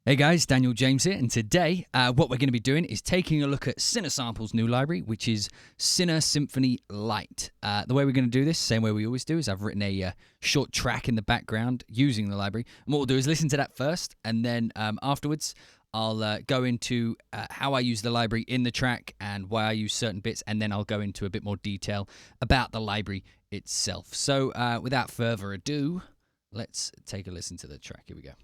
Hey guys, Daniel James here, and today what we're going to be doing is taking a look at Cinesamples' new library, which is CineSymphony Lite. The way we're going to do this, same way we always do, is I've written a short track in the background using the library. And what we'll do is listen to that first, and then afterwards I'll go into how I use the library in the track and why I use certain bits, and then I'll go into a bit more detail about the library itself. So without further ado, let's take a listen to the track. Here we go.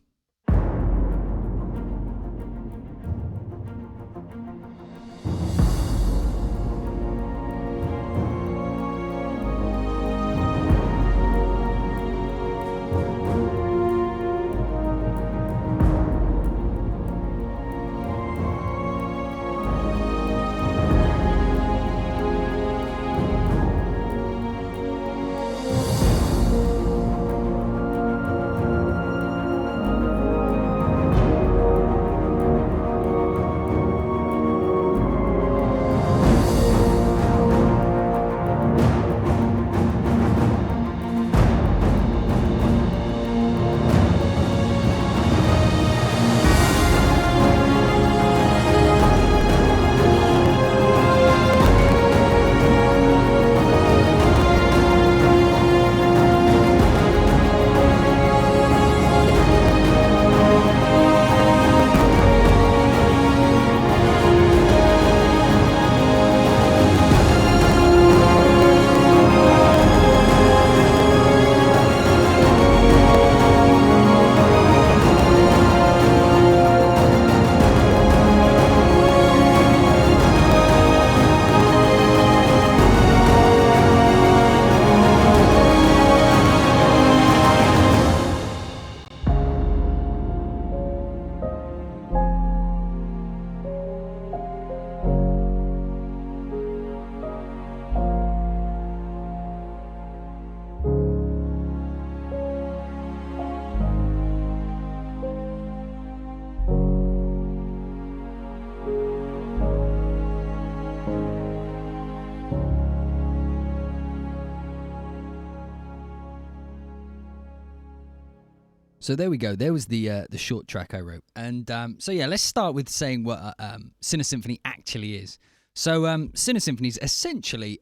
So there we go. There was the short track I wrote. And so yeah, let's start with saying what CineSymphony actually is. So CineSymphony is essentially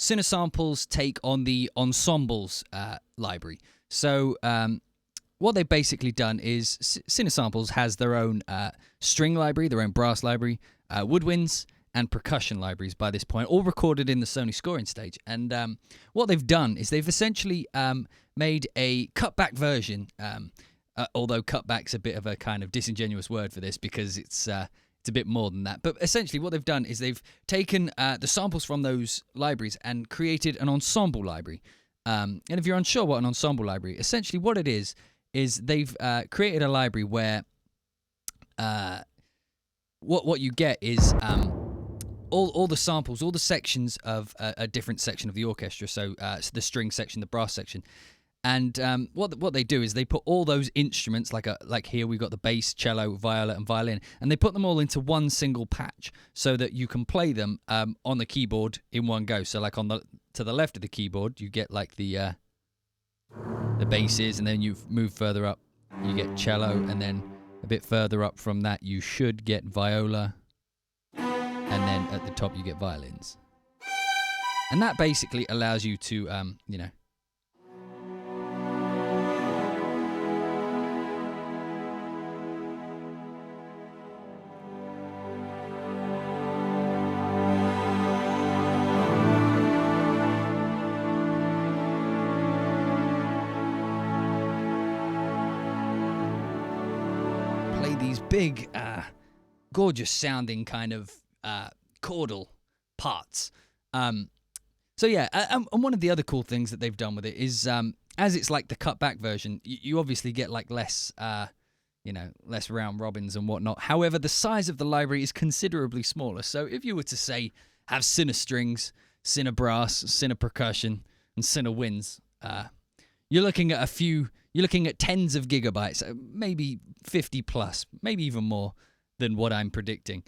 Cinesamples' take on the Ensembles library. So what they've basically done is Cinesamples has their own string library, their own brass library, woodwinds, and percussion libraries by this point, all recorded in the Sony scoring stage. And what they've done is they've essentially made a cutback version, although cutback's a bit of a kind of disingenuous word for this because it's a bit more than that. But essentially what they've done is they've taken the samples from those libraries and created an ensemble library. And if you're unsure what an ensemble library, essentially what it is they've created a library where what you get is all the samples, all the sections of a different section of the orchestra. So the string section, the brass section, and what they do is they put all those instruments, like here we've got the bass, cello, viola, and violin, and they put them all into one single patch so that you can play them on the keyboard in one go. So like to the left of the keyboard, you get like the basses, and then you move further up, you get cello, and then a bit further up from that, you should get viola. And then at the top you get violins. And that basically allows you to, play these big, gorgeous sounding kind of chordal parts. So yeah, and one of the other cool things that they've done with it is as it's like the cutback version, you obviously get like less round robins and whatnot. However, the size of the library is considerably smaller. So if you were to say have cine strings, cine brass, cine percussion, and cine winds, you're looking at tens of gigabytes, maybe 50 plus, maybe even more than what I'm predicting.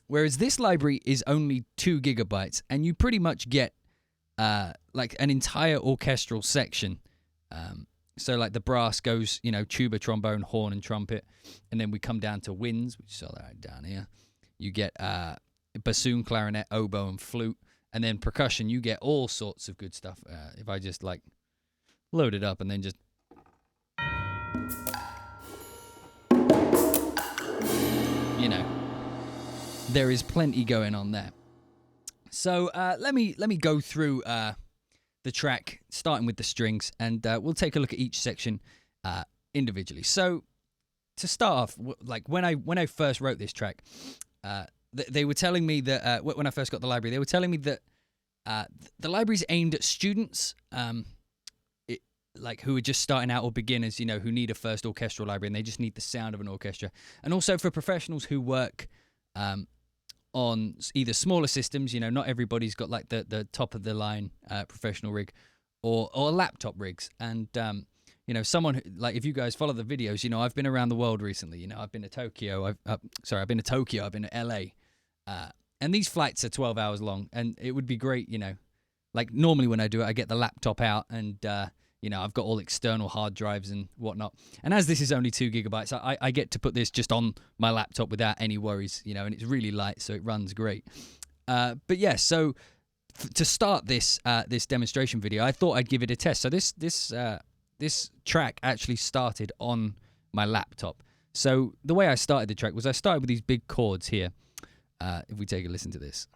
Whereas this library is only 2 gigabytes, and you pretty much get like an entire orchestral section So like the brass goes, tuba, trombone, horn, and trumpet, and then we come down to winds, which is all that down here. You get bassoon, clarinet, oboe, and flute, and then percussion. You get all sorts of good stuff. If I just like load it up and then just, there is plenty going on there. So let me go through the track, starting with the strings, and we'll take a look at each section individually. So to start off, like when I first wrote this track, they were telling me that when I first got the library, they were telling me that the library's aimed at students, like who are just starting out, or beginners, who need a first orchestral library, and they just need the sound of an orchestra, and also for professionals who work on either smaller systems, not everybody's got like the top of the line professional rig, or laptop rigs. And someone who, like, if you guys follow the videos, I've been around the world recently. I've been to Tokyo. I've been to Tokyo. I've been to LA, and these flights are 12 hours long. And it would be great, like normally when I do it, I get the laptop out, and I've got all external hard drives and whatnot. And as this is only 2 gigabytes, I get to put this just on my laptop without any worries, and it's really light, so it runs great. But yeah, so to start this demonstration video, I thought I'd give it a test. So this track actually started on my laptop. So the way I started the track was I started with these big chords here. If we take a listen to this.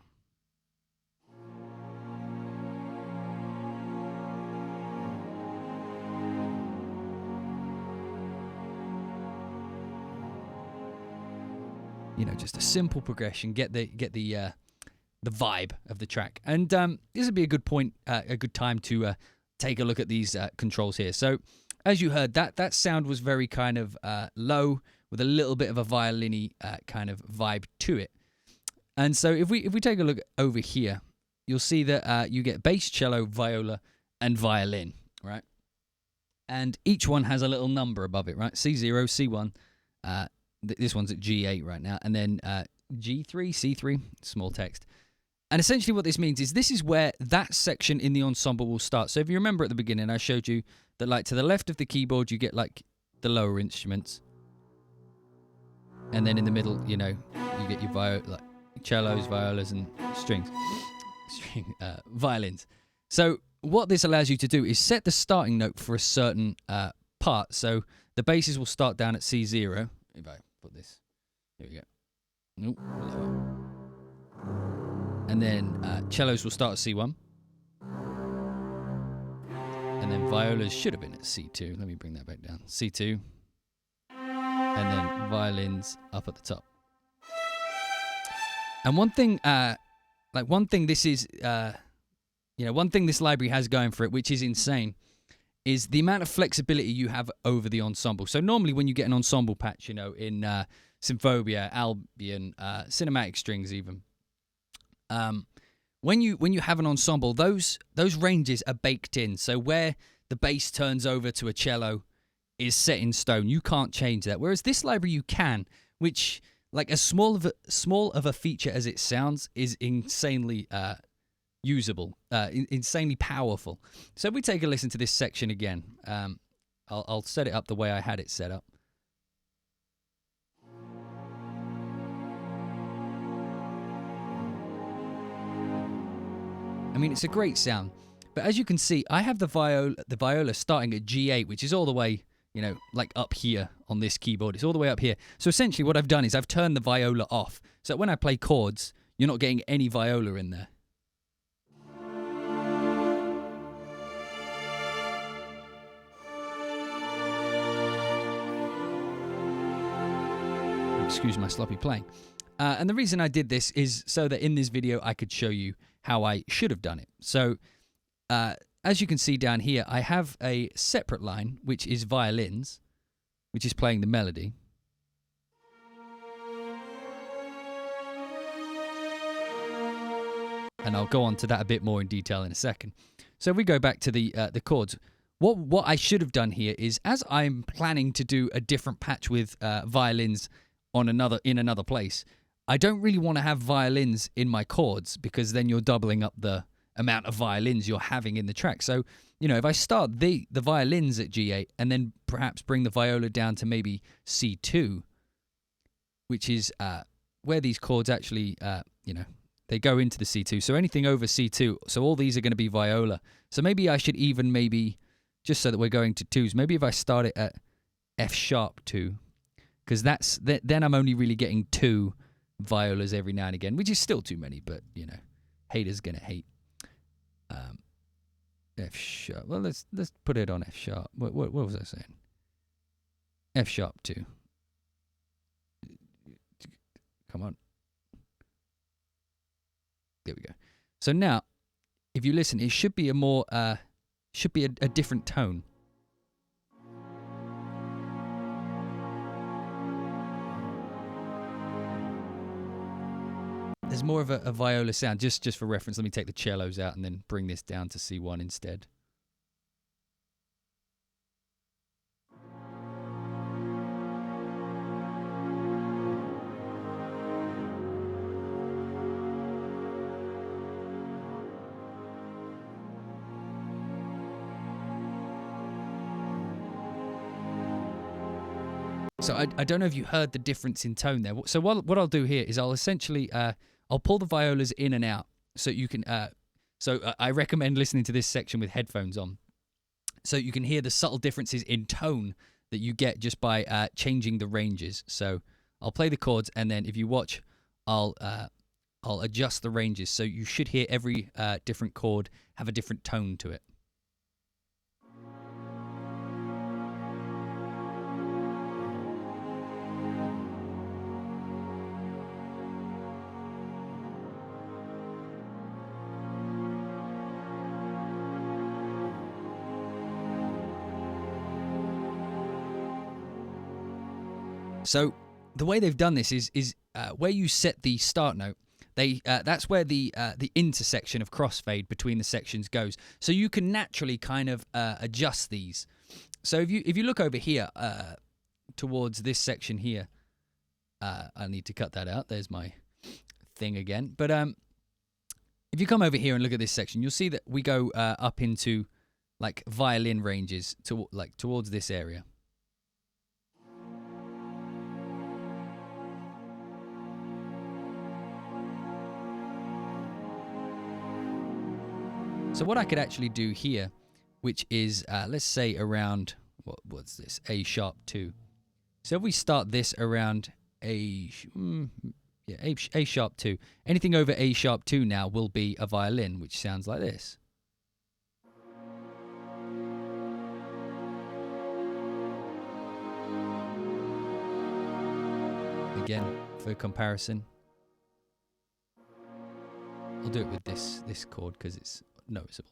Just a simple progression, get the vibe of the track. And this would be a good time to take a look at these controls here. So as you heard, that sound was very kind of low, with a little bit of a violin-y kind of vibe to it. And so if we take a look over here, you'll see that you get bass, cello, viola, and violin, right? And each one has a little number above it, right? C0, C1, this one's at G8 right now, and then G3, C3, small text. And essentially what this means is this is where that section in the ensemble will start. So if you remember at the beginning, I showed you that like to the left of the keyboard, you get like the lower instruments. And then in the middle, you get your like cellos, violas, and violins. So what this allows you to do is set the starting note for a certain part. So the basses will start down at C0. If I put this, here we go. Nope, lower. And then cellos will start at C1. And then violas should have been at C2. Let me bring that back down. C2. And then violins up at the top. And one thing this is, one thing this library has going for it, which is insane, is the amount of flexibility you have over the ensemble. So normally when you get an ensemble patch, in Symphobia, Albion, Cinematic Strings even, when you have an ensemble, those ranges are baked in. So where the bass turns over to a cello is set in stone. You can't change that. Whereas this library you can, which, like, as small of a feature as it sounds, is insanely usable, insanely powerful. So if we take a listen to this section again, I'll set it up the way I had it set up. I mean, it's a great sound, but as you can see, I have the viola starting at G8, which is all the way, like up here on this keyboard. It's all the way up here. So essentially what I've done is I've turned the viola off. So when I play chords, you're not getting any viola in there. Excuse my sloppy playing. And the reason I did this is so that in this video I could show you how I should have done it. So as you can see down here, I have a separate line, which is violins, which is playing the melody. And I'll go on to that a bit more in detail in a second. So if we go back to the chords, what I should have done here is, as I'm planning to do a different patch with violins in another place, I don't really want to have violins in my chords, because then you're doubling up the amount of violins you're having in the track. So, if I start the violins at G8 and then perhaps bring the viola down to maybe C2, which is where these chords actually, they go into the C2. So anything over C2, so all these are going to be viola. So maybe I should even just so that we're going to twos, maybe if I start it at F sharp 2, because then I'm only really getting 2 violas every now and again, which is still too many, but, haters going to hate. F sharp. Well, let's put it on F sharp. What was I saying? F sharp 2. Come on. There we go. So now, if you listen, it should be a different tone. There's more of a viola sound. Just for reference, let me take the cellos out and then bring this down to C1 instead. So I don't know if you heard the difference in tone there. So what I'll do here is I'll essentially I'll pull the violas in and out so you can. I recommend listening to this section with headphones on, so you can hear the subtle differences in tone that you get just by changing the ranges. So I'll play the chords, and then if you watch, I'll adjust the ranges, so you should hear every different chord have a different tone to it. So the way they've done this is where you set the start note. That's where the intersection of crossfade between the sections goes. So you can naturally kind of adjust these. So if you look over here towards this section here, I need to cut that out. There's my thing again. But if you come over here and look at this section, you'll see that we go up into like violin ranges towards this area. So what I could actually do here, which is, let's say around, what's this, A sharp 2. So if we start this around A sharp 2, anything over A sharp 2 now will be a violin, which sounds like this. Again, for comparison, I'll do it with this chord because it's noticeable.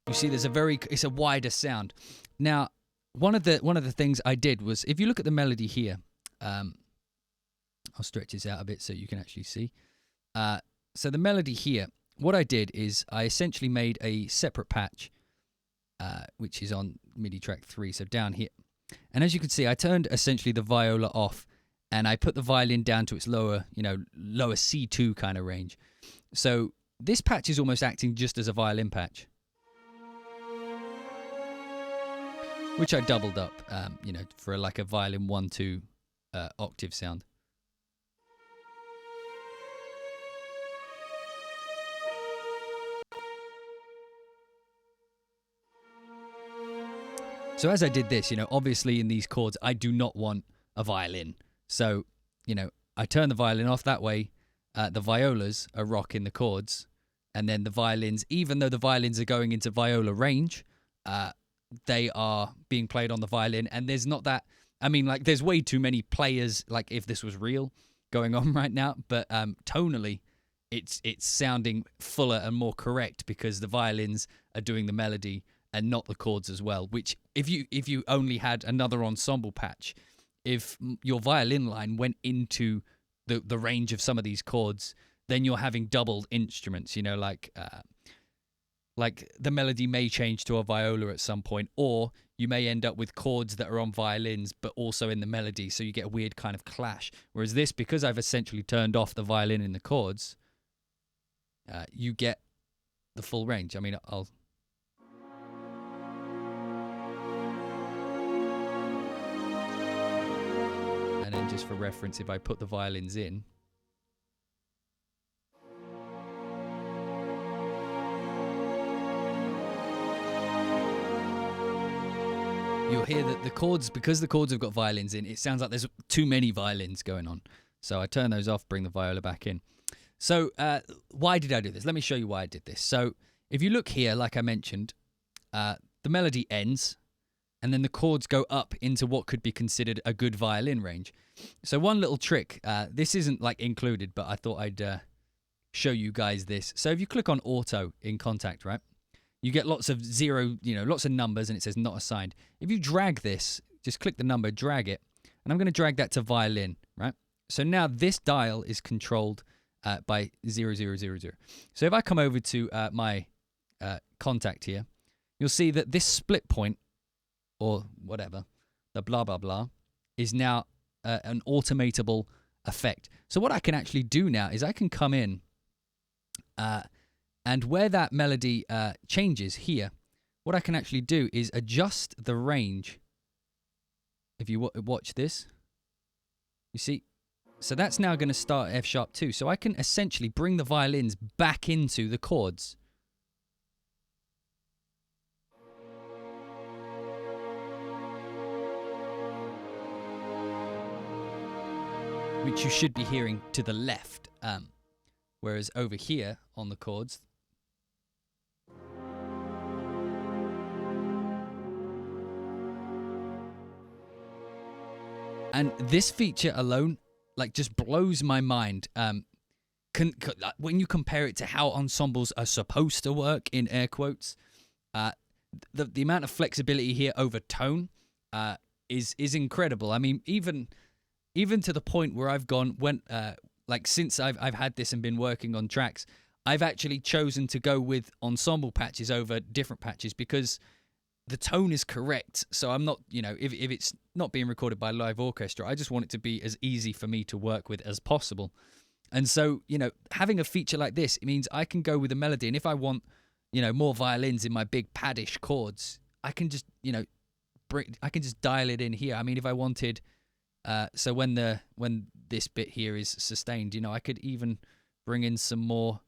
You see, it's a wider sound. Now, one of the things I did was, if you look at the melody here, I'll stretch this out a bit so you can actually see. So the melody here, what I did is I essentially made a separate patch, which is on MIDI track 3, so down here. And as you can see, I turned essentially the viola off, and I put the violin down to its lower C2 kind of range. So this patch is almost acting just as a violin patch, which I doubled up, for like a violin 1-2 octave sound. So as I did this, obviously in these chords, I do not want a violin. So, I turn the violin off. That way, the violas are rocking the chords. And then the violins, even though the violins are going into viola range, they are being played on the violin. And there's not that, there's way too many players, like if this was real, going on right now. But tonally, it's sounding fuller and more correct because the violins are doing the melody and not the chords as well, which if you only had another ensemble patch, if your violin line went into the range of some of these chords, then you're having doubled instruments, like the melody may change to a viola at some point, or you may end up with chords that are on violins but also in the melody, so you get a weird kind of clash. Whereas this, because I've essentially turned off the violin in the chords, you get the full range. I mean, I'll... And then just for reference, if I put the violins in, you'll hear that the chords, because the chords have got violins in, it sounds like there's too many violins going on. So I turn those off, bring the viola back in. So why did I do this? Let me show you why I did this. So if you look here, like I mentioned, the melody ends, and then the chords go up into what could be considered a good violin range. So one little trick, this isn't like included, but I thought I'd show you guys this. So if you click on auto in Contact, right, you get lots of zero, lots of numbers, and it says not assigned. If you drag this, just click the number, drag it, and I'm going to drag that to violin, right? So now this dial is controlled by 0000. So if I come over to my Contact here, you'll see that this split point, or whatever, the blah, blah, blah, is now an automatable effect. So what I can actually do now is I can come in, and where that melody changes here, what I can actually do is adjust the range. If you watch this, you see, so that's now going to start F sharp 2. So I can essentially bring the violins back into the chords. Which you should be hearing to the left. Whereas over here on the chords, and this feature alone, like, just blows my mind. When you compare it to how ensembles are supposed to work, in air quotes, the amount of flexibility here over tone is incredible. I mean, even to the point where I've since I've had this and been working on tracks, I've actually chosen to go with ensemble patches over different patches because the tone is correct. So I'm not, if it's not being recorded by a live orchestra, I just want it to be as easy for me to work with as possible. And so, having a feature like this, it means I can go with a melody. And if I want, more violins in my big paddish chords, I can just, I can just dial it in here. I mean, if I wanted, so when this bit here is sustained, I could even bring in some more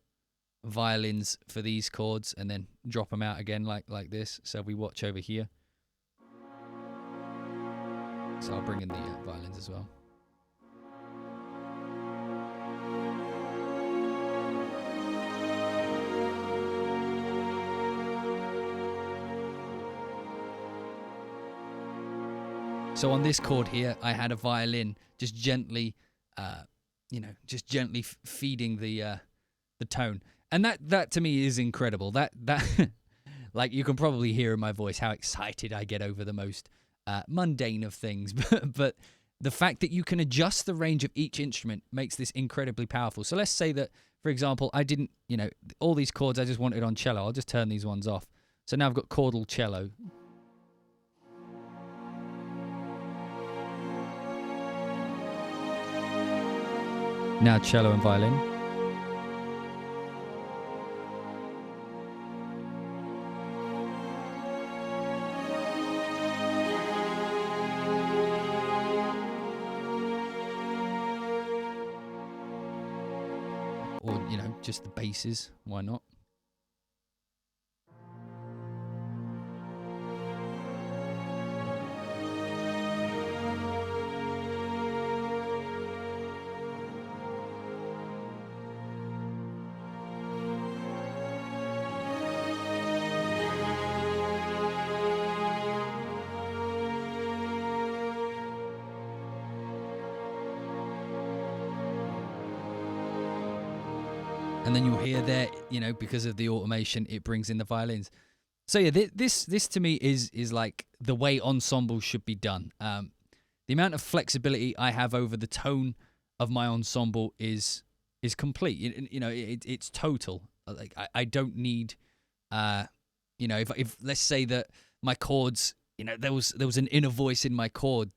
violins for these chords and then drop them out again like this. So we watch over here. So I'll bring in the violins as well. So on this chord here, I had a violin just gently, just gently feeding the tone, and that to me is incredible. That like, you can probably hear in my voice how excited I get over the most mundane of things, but the fact that you can adjust the range of each instrument makes this incredibly powerful. So let's say that, for example, I didn't, all these chords I just wanted on cello. I'll just turn these ones off. So now I've got chordal cello. Now cello and violin. Or, just the basses, why not? And then you'll hear there, because of the automation, it brings in the violins. So yeah, this to me is like the way ensembles should be done. The amount of flexibility I have over the tone of my ensemble is complete. It's total. Like, I don't need You know, if let's say that my chords, you know, there was an inner voice in my chord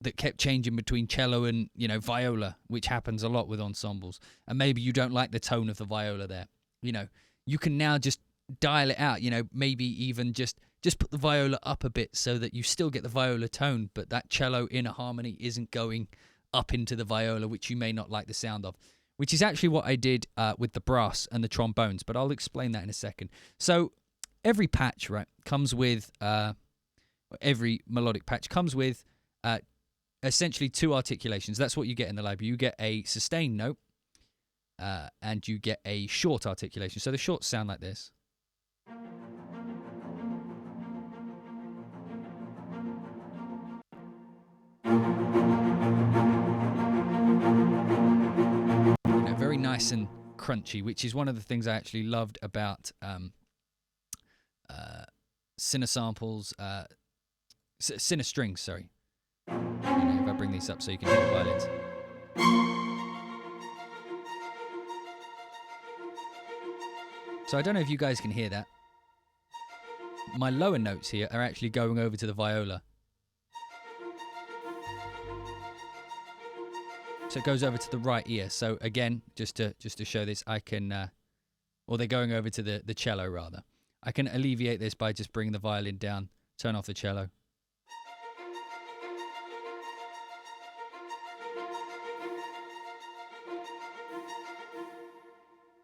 that kept changing between cello and, you know, viola, which happens a lot with ensembles. And maybe you don't like the tone of the viola there. You know, you can now just dial it out, you know, maybe even just put the viola up a bit so that you still get the viola tone, but that cello inner harmony isn't going up into the viola, which you may not like the sound of, which is actually what I did with the brass and the trombones, but I'll explain that in a second. So every patch, right, comes with, every melodic patch comes with essentially two articulations. That's what you get in the library. You get a sustained note and you get a short articulation. So the shorts sound like this. You know, very nice and crunchy, which is one of the things I actually loved about Cinesamples, CineStrings, sorry. You know, if I bring these up so you can hear the violins. So I don't know if you guys can hear that. My lower notes here are actually going over to the viola. So it goes over to the right ear. So again, just to show this, I can, or they're going over to the cello rather. I can alleviate this by just bringing the violin down, turn off the cello.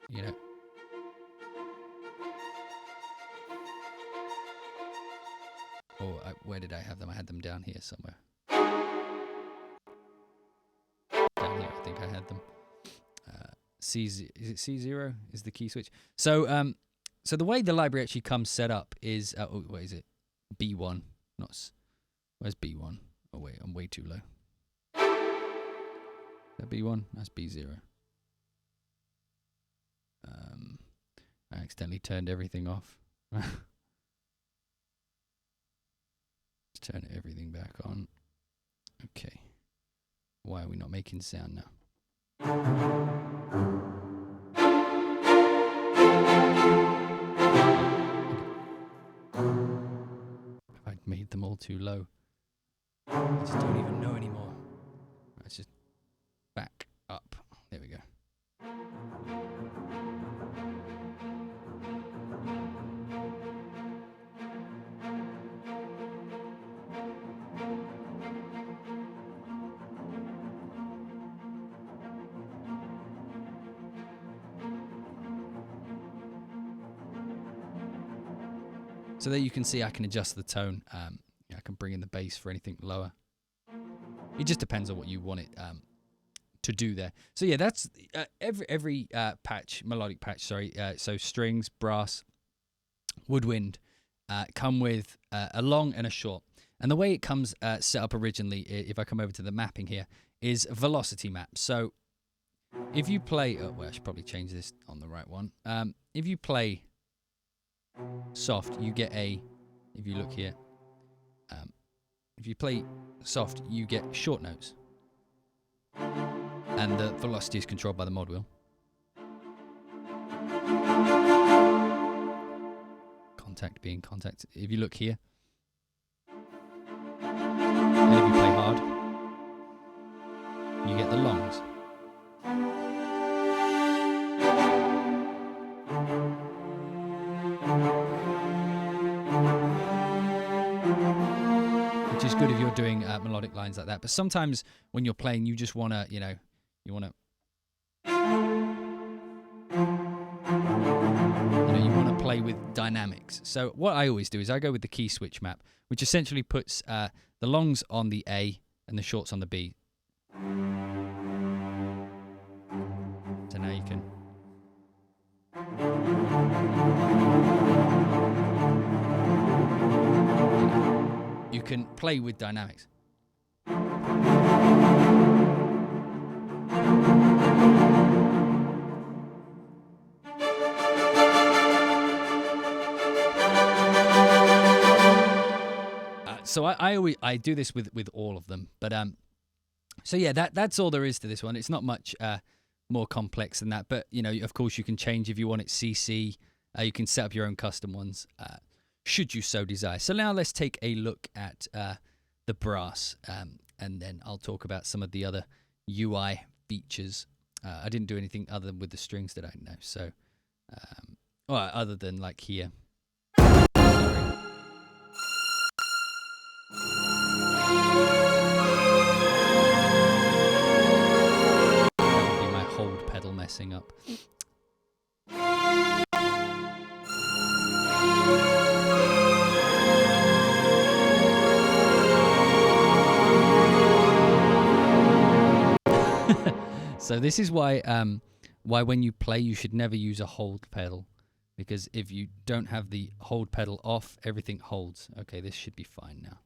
You know. Or where did I have them? I had them down here somewhere. Down here, I think I had them. Is it C0? Is the key switch? So so the way the library actually comes set up is what is it? B1. Where's B1? Oh wait, I'm way too low. Is that B1? That's B0. I accidentally turned everything off. Let's turn everything back on. Okay. Why are we not making sound now? I made them all too low. I just don't even know anymore. Let's just back up. There we go. So there you can see I can adjust the tone. I can bring in the bass for anything lower. It just depends on what you want it to do there. So yeah, that's every patch, melodic patch, sorry. So strings, brass, woodwind come with a long and a short. And the way it comes set up originally, if I come over to the mapping here, is velocity map. So if you play, well, I should probably change this on the right one. If you play soft, you get a, if you look here, if you play soft, you get short notes. And the velocity is controlled by the mod wheel. Contact being contact. If you look here, and if you play hard, you get the longs. Which is good if you're doing melodic lines like that. But sometimes when you're playing, you just want to, you know, you want to play with dynamics. So what I always do is I go with the key switch map, which essentially puts the longs on the A and the shorts on the B. So now you can. You can play with dynamics. So I do this with all of them, but so yeah, that's all there is to this one. It's not much more complex than that, but you know, of course, you can change if you want it CC, You can set up your own custom ones should you so desire. So now let's take a look at the brass, and then I'll talk about some of the other UI features. I didn't do anything other than with the strings that I know. So, well, other than like here. Pedal messing up. So this is why when you play you should never use a hold pedal, because if you don't have the hold pedal off, everything holds. Okay, this should be fine now.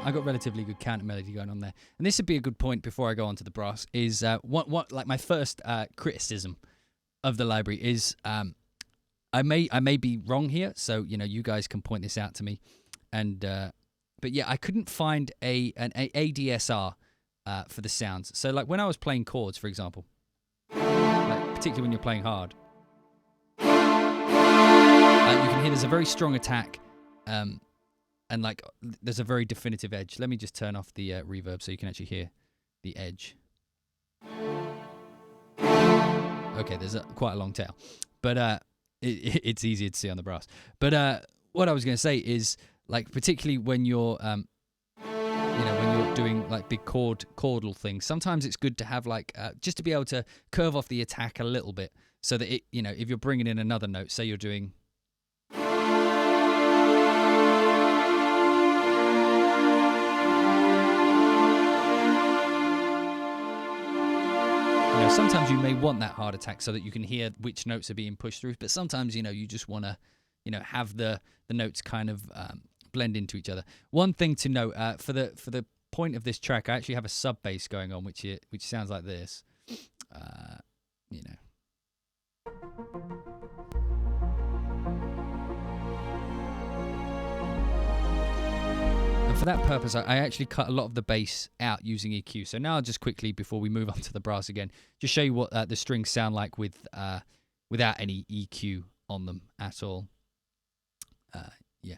I got relatively good counter melody going on there, and this would be a good point before I go on to the brass. Is what like my first criticism of the library is I may be wrong here, so you guys can point this out to me, and but yeah, I couldn't find an ADSR for the sounds. So like when I was playing chords, for example, like particularly when you're playing hard, you can hear there's a very strong attack. And like, there's a very definitive edge. Let me just turn off the reverb so you can actually hear the edge. Okay, there's quite a long tail, but it's easier to see on the brass. But what I was going to say is, like, particularly when you're, when you're doing like big chordal things, sometimes it's good to have like just to be able to curve off the attack a little bit, so that it, if you're bringing in another note, say you're doing. Sometimes you may want that hard attack so that you can hear which notes are being pushed through, but sometimes you just want to have the notes kind of blend into each other. One thing to note for the point of this track, I actually have a sub bass going on which sounds like this. And for that purpose, I actually cut a lot of the bass out using EQ. So now I'll just quickly, before we move on to the brass again, just show you what the strings sound like without any EQ on them at all. Yeah.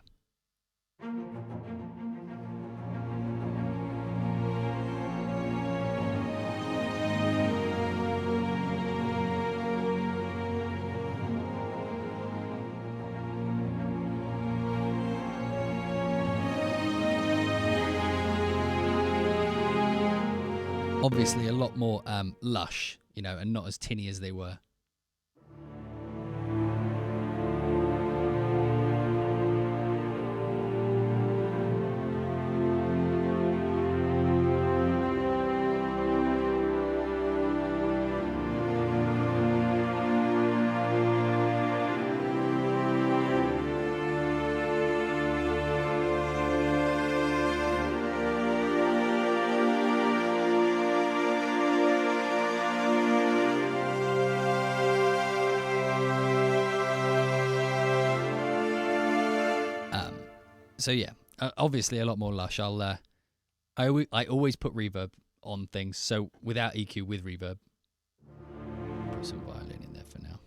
Obviously a lot more lush, and not as tinny as they were. So yeah, obviously a lot more lush. I always put reverb on things, so without EQ, with reverb. Put some violin in there for now.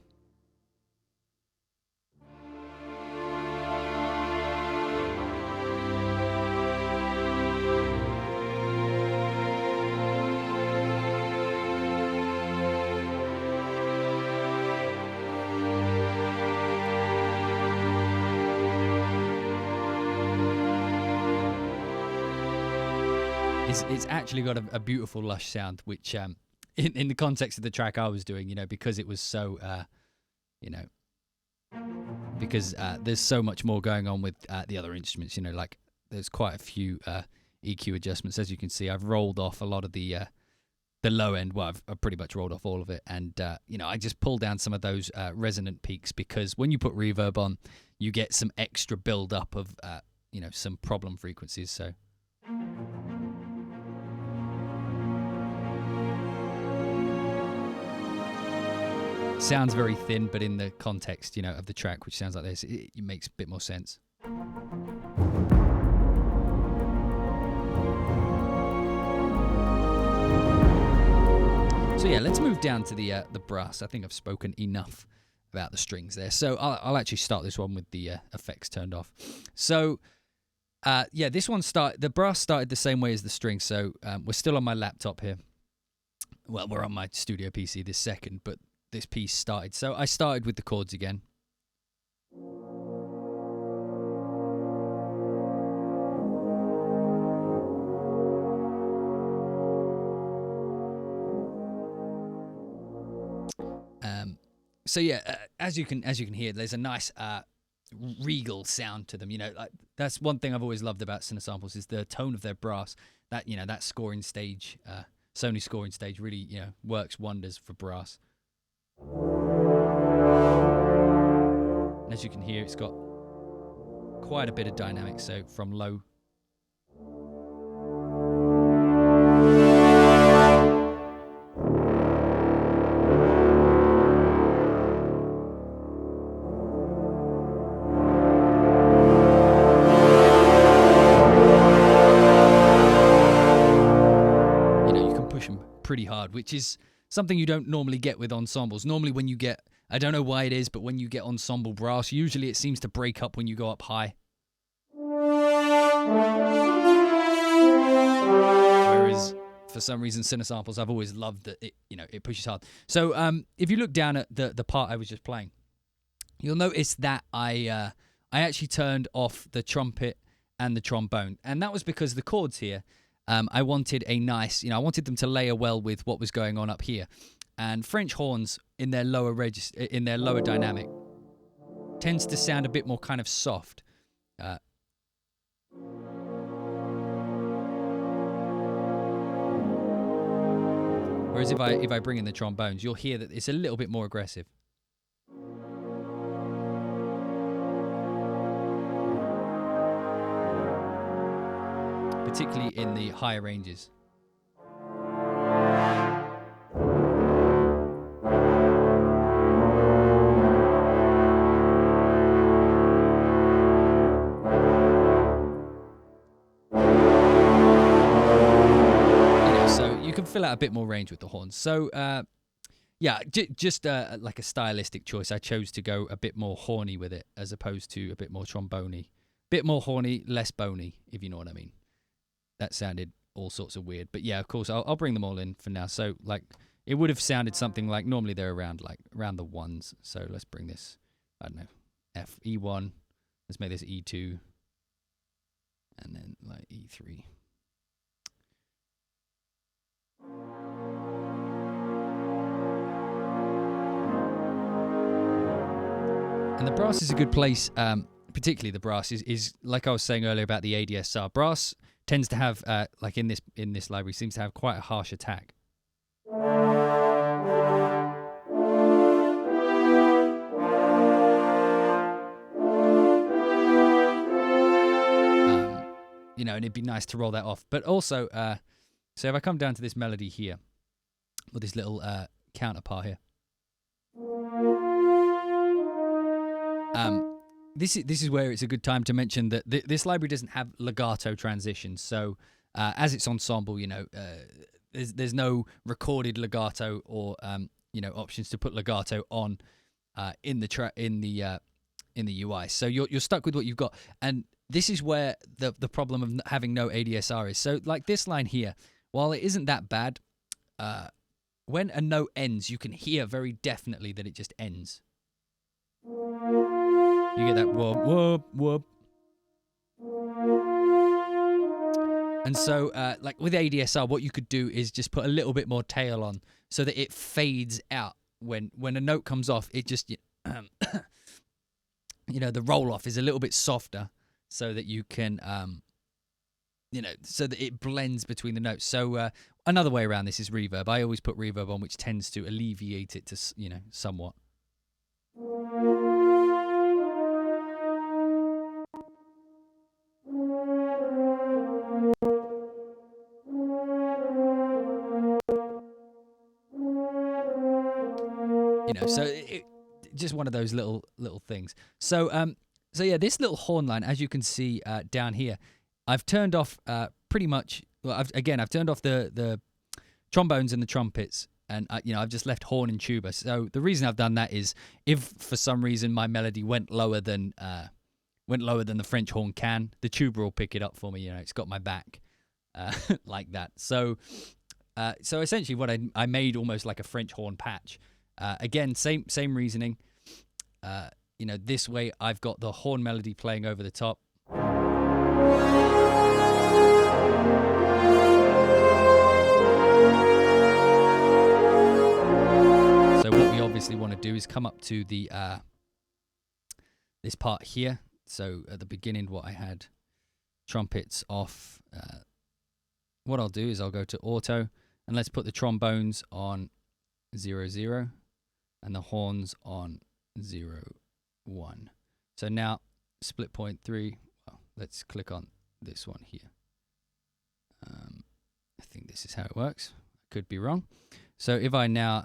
It's actually got a beautiful lush sound, which in the context of the track I was doing, because it was so, because there's so much more going on with the other instruments, like there's quite a few EQ adjustments. As you can see, I've rolled off a lot of the low end. Well, I've pretty much rolled off all of it, and I just pulled down some of those resonant peaks, because when you put reverb on, you get some extra build up of some problem frequencies. So. Sounds very thin, but in the context, of the track, which sounds like this, it makes a bit more sense. So yeah, let's move down to the brass. I think I've spoken enough about the strings there. So I'll actually start this one with the effects turned off. So yeah, this one the brass started the same way as the strings. So we're still on my laptop here. Well, we're on my studio PC this second, but this piece started. So I started with the chords again. So yeah, as you can hear, there's a nice regal sound to them. Like, that's one thing I've always loved about Cinesamples is the tone of their brass. That that scoring stage, Sony scoring stage, really works wonders for brass. And as you can hear, it's got quite a bit of dynamics. So from low. Pretty hard, which is something you don't normally get with ensembles. Normally when you get, I don't know why it is, but when you get ensemble brass, usually it seems to break up when you go up high. Whereas for some reason Cinesamples, I've always loved that it pushes hard. So if you look down at the part I was just playing, you'll notice that I actually turned off the trumpet and the trombone, and that was because the chords here, I wanted a nice, I wanted them to layer well with what was going on up here. And French horns in their lower dynamic tends to sound a bit more kind of soft. Whereas if I bring in the trombones, you'll hear that it's a little bit more aggressive. Particularly in the higher ranges. So you can fill out a bit more range with the horns. So yeah, just like a stylistic choice, I chose to go a bit more horny with it as opposed to a bit more trombone-y. Bit more horny, less bony, if you know what I mean. That sounded all sorts of weird, but yeah, of course, I'll bring them all in for now. So like, it would have sounded something like, normally they're around the ones. So let's bring this, I don't know, E1. Let's make this E2, and then like E3. And the brass is a good place. Particularly the brass is like I was saying earlier about the ADSR. Brass tends to have, like in this library, seems to have quite a harsh attack. And it'd be nice to roll that off. But also, so if I come down to this melody here, or this little counterpart here. This is where it's a good time to mention that this library doesn't have legato transitions. So as it's ensemble, there's no recorded legato or options to put legato on in the UI. So you're stuck with what you've got, and this is where the problem of having no ADSR is. So like this line here, while it isn't that bad, when a note ends, you can hear very definitely that it just ends. You get that whoop, whoop, whoop. And so, like with ADSR, what you could do is just put a little bit more tail on so that it fades out. When a note comes off, it just, the roll off is a little bit softer so that you can, so that it blends between the notes. So another way around this is reverb. I always put reverb on, which tends to alleviate it to, somewhat. So just one of those little things. So so yeah, this little horn line, as you can see down here, I've turned off pretty much. Well, I've turned off the trombones and the trumpets, and I've just left horn and tuba. So the reason I've done that is if for some reason my melody went lower than the French horn can, the tuba will pick it up for me. It's got my back like that. So essentially, what I made almost like a French horn patch. Again, same reasoning. This way I've got the horn melody playing over the top. So what we obviously want to do is come up to the this part here. So at the beginning, what I had trumpets off. What I'll do is I'll go to auto, and let's put the trombones on 0 0 and the horns on 0 1. So now split point 3. Well, let's click on this one here. I think this is how it works. Could be wrong. So if I now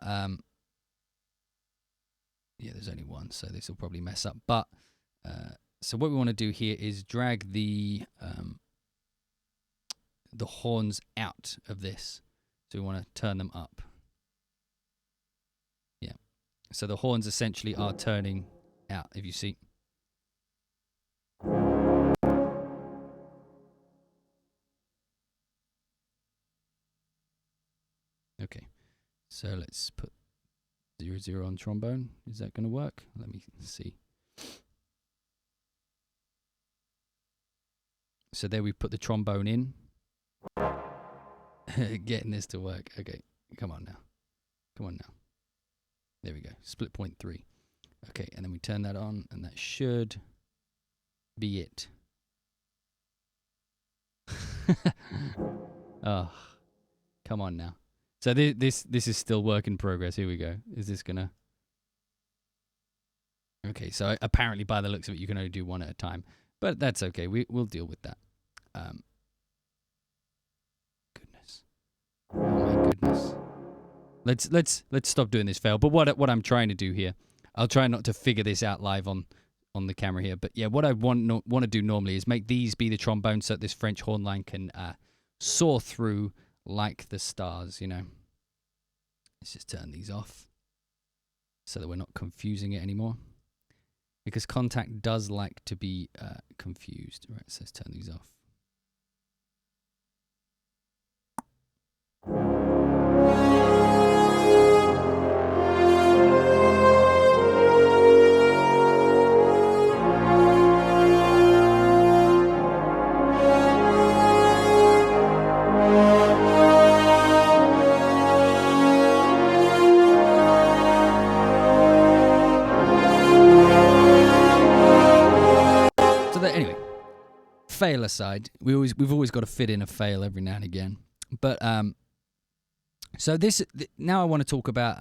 yeah, there's only one, so this will probably mess up. But so what we want to do here is drag the horns out of this. So we want to turn them up. Yeah. So the horns essentially are turning out, if you see. Okay. So let's put 0 0 on trombone. Is that going to work? Let me see. So there we put the trombone in. Getting this to work. Okay, come on now. Come on now. There we go. Split point 3. Okay, and then we turn that on, and that should be it. Oh, come on now. So this is still work in progress. Here we go. Is this gonna? Okay, so apparently by the looks of it, you can only do one at a time, but that's okay. We'll deal with that. Goodness. Oh my goodness. Let's stop doing this fail. But what I'm trying to do here, I'll try not to figure this out live on the camera here. But yeah, what I want to do normally is make these be the trombones so that this French horn line can soar through like the stars. Let's just turn these off so that we're not confusing it anymore. Because Contact does like to be confused. Right, so let's turn these off. Fail aside, we've always got to fit in a fail every now and again. But so now I want to talk about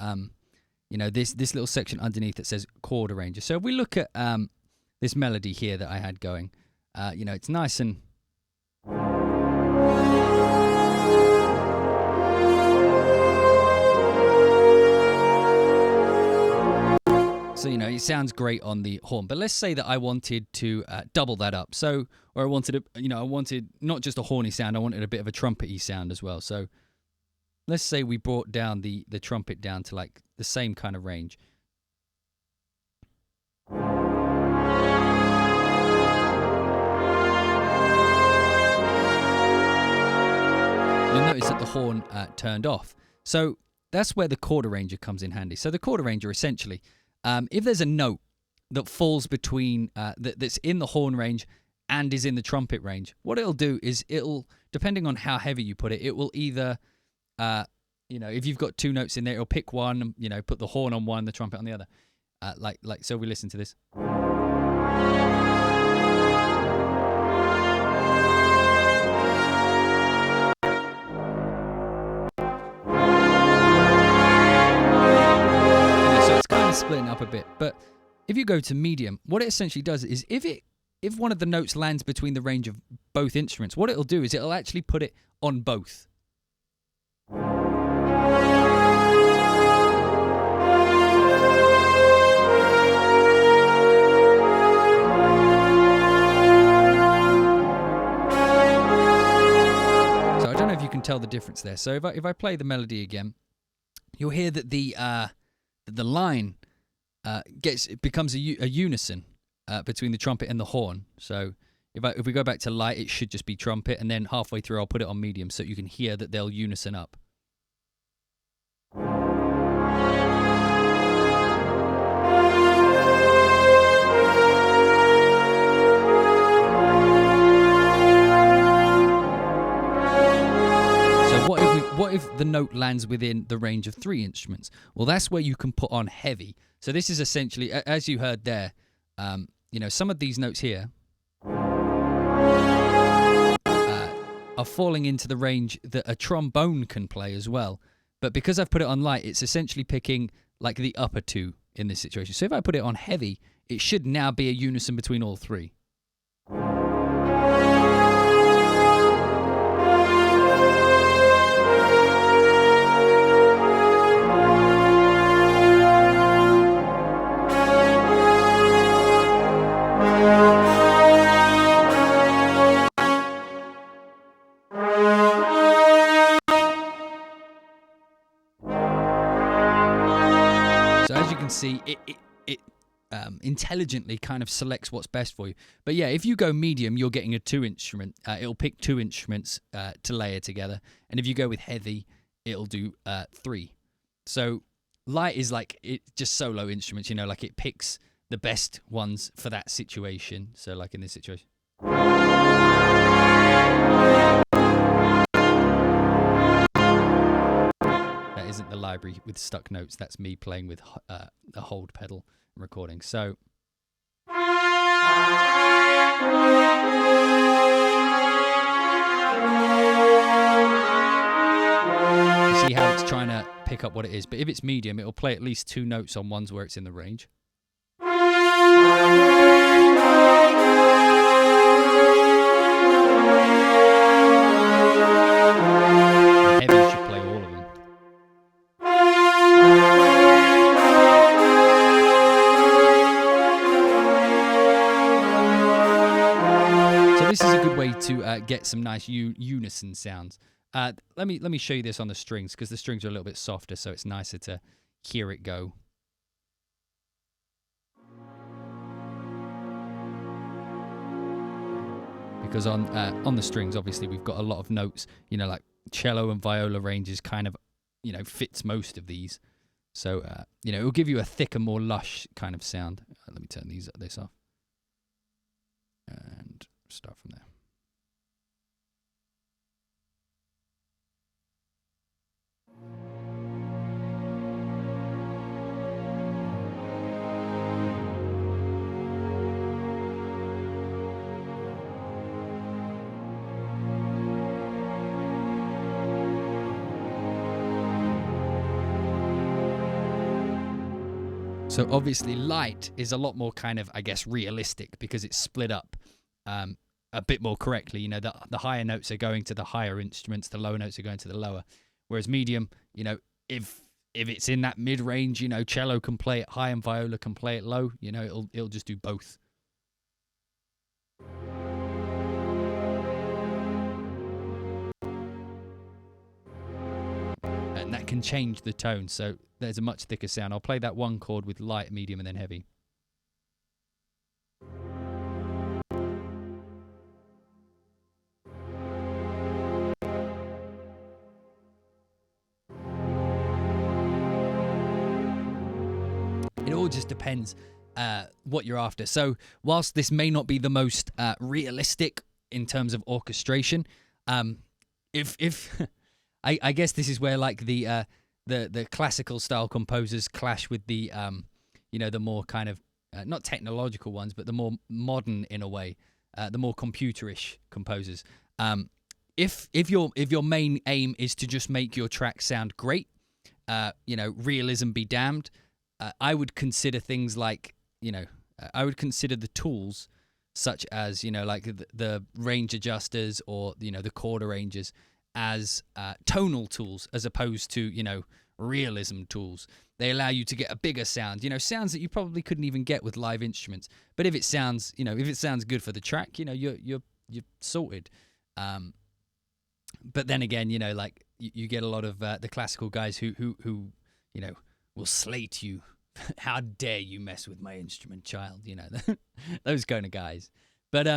this little section underneath that says chord arranger. So if we look at this melody here that I had going, it's nice and so it sounds great on the horn, but let's say that I wanted to double that up. So, or I wanted not just a horny sound, I wanted a bit of a trumpety sound as well. So, let's say we brought down the trumpet down to like the same kind of range. You'll notice that the horn turned off. So that's where the chord arranger comes in handy. So the chord arranger essentially, if there's a note that falls between that's in the horn range and is in the trumpet range, what it'll do is depending on how heavy you put it, it will either if you've got two notes in there, it'll pick one, put the horn on one, the trumpet on the other. So we listen to this. Splitting up a bit, but if you go to medium, what it essentially does is if one of the notes lands between the range of both instruments, what it'll do is it'll actually put it on both. tell the difference there. So if I play the melody again, you'll hear that the line becomes a unison between the trumpet and the horn. So if we go back to light, it should just be trumpet, and then halfway through I'll put it on medium so you can hear that they'll unison up. What if the note lands within the range of 3 instruments? Well, that's where you can put on heavy. So this is essentially, as you heard there, some of these notes here are falling into the range that a trombone can play as well. But because I've put it on light, it's essentially picking like the upper 2 in this situation. So if I put it on heavy, it should now be a unison between all 3. So as you can see, it intelligently kind of selects what's best for you. But yeah, if you go medium, you're getting a 2 instrument. It'll pick 2 instruments to layer together. And if you go with heavy, it'll do 3. So light is like just solo instruments, like it picks the best ones for that situation. So like in this situation. Isn't the library with stuck notes. That's me playing with a hold pedal and recording. So you see how it's trying to pick up what it is. But if it's medium, it'll play at least 2 notes on ones where it's in the range. Heavy should play all of them. This is a good way to get some nice unison sounds. Let me show you this on the strings, because the strings are a little bit softer, so it's nicer to hear it go. Because on the strings, obviously, we've got a lot of notes. Like cello and viola ranges kind of, fits most of these. So it'll give you a thicker, more lush kind of sound. Let me turn this off. And start from there. So obviously light is a lot more kind of, I guess, realistic, because it's split up a bit more correctly. The higher notes are going to the higher instruments, the lower notes are going to the lower. Whereas medium, if it's in that mid-range, cello can play it high and viola can play it low. It'll just do both. And that can change the tone, so there's a much thicker sound. I'll play that one chord with light, medium, and then heavy. It all just depends what you're after. So whilst this may not be the most realistic in terms of orchestration, if I guess this is where like the classical style composers clash with the the more kind of not technological ones, but the more modern in a way, the more computerish composers. If your main aim is to just make your track sound great, realism be damned. I would consider things like I would consider the tools such as like the range adjusters or the chord arrangers as tonal tools, as opposed to realism tools. They allow you to get a bigger sound, sounds that you probably couldn't even get with live instruments. But if it sounds good for the track, you're sorted. But then again, like you get a lot of the classical guys who you know will slate you. How dare you mess with my instrument, child? Those kind of guys. But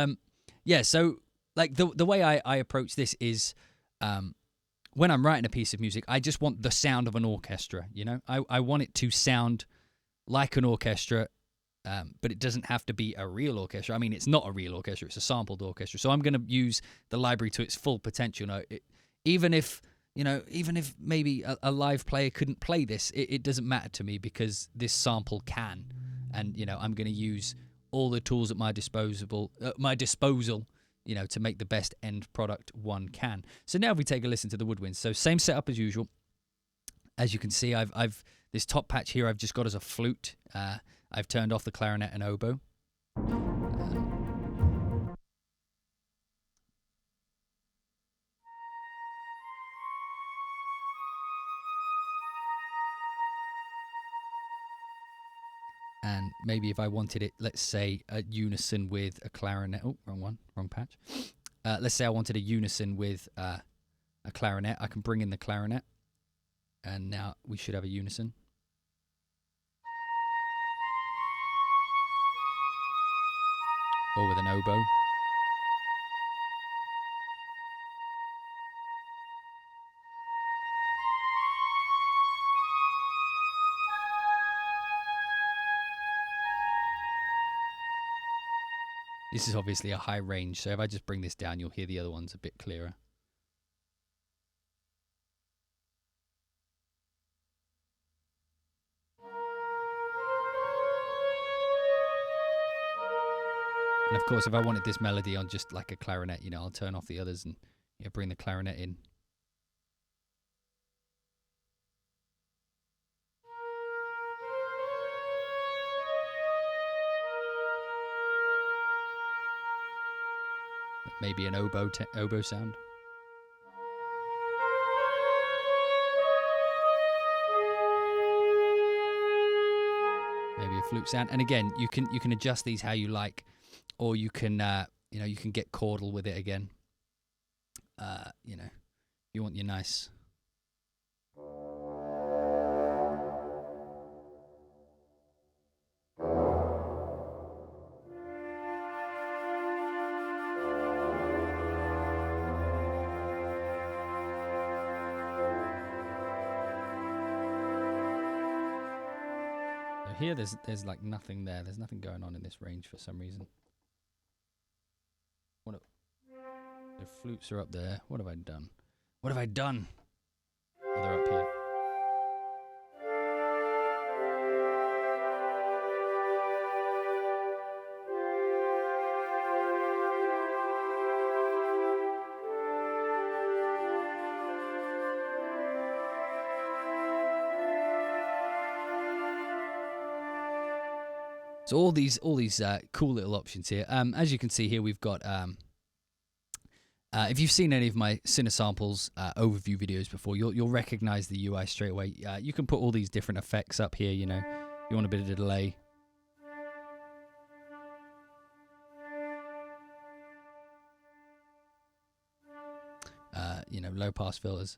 yeah. So like the way I approach this is, when I'm writing a piece of music, I just want the sound of an orchestra. I want it to sound like an orchestra. But it doesn't have to be a real orchestra. I mean, it's not a real orchestra; it's a sampled orchestra. So I'm going to use the library to its full potential. Even if maybe a live player couldn't play this, it doesn't matter to me because this sample can, and I'm going to use all the tools at my disposal, to make the best end product one can. So now if we take a listen to the woodwinds, so same setup as usual. As you can see, I've this top patch here I've just got as a flute. I've turned off the clarinet and oboe. And maybe if I wanted it, let's say, a unison with a clarinet. Oh, wrong one, wrong patch. Let's say I wanted a unison with a clarinet. I can bring in the clarinet. And now we should have a unison. Or with an oboe. This is obviously a high range, so if I just bring this down, you'll hear the other ones a bit clearer. And of course, if I wanted this melody on just like a clarinet, I'll turn off the others and bring the clarinet in. Maybe an oboe sound. Maybe a flute sound. And again, you can adjust these how you like, or you can you can get chordal with it again. You want your nice. Here there's like nothing there. There's nothing going on in this range for some reason. The flutes are up there. What have I done? What have I done? Oh, they're up here. So all these cool little options here. As you can see here, we've got. If you've seen any of my Cinesamples overview videos before, you'll recognize the UI straight away. You can put all these different effects up here. You want a bit of delay. Low pass filters.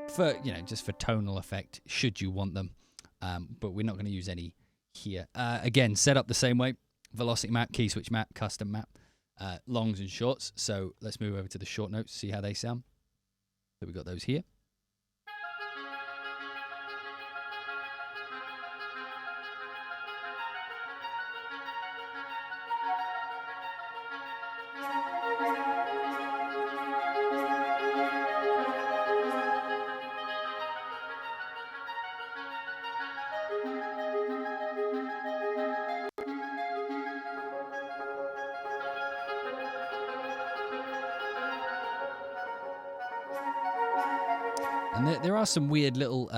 For just for tonal effect, should you want them. But we're not going to use any here. Again, set up the same way. Velocity map, key switch map, custom map, longs and shorts. So let's move over to the short notes, see how they sound. So we've got those here. And there are some weird little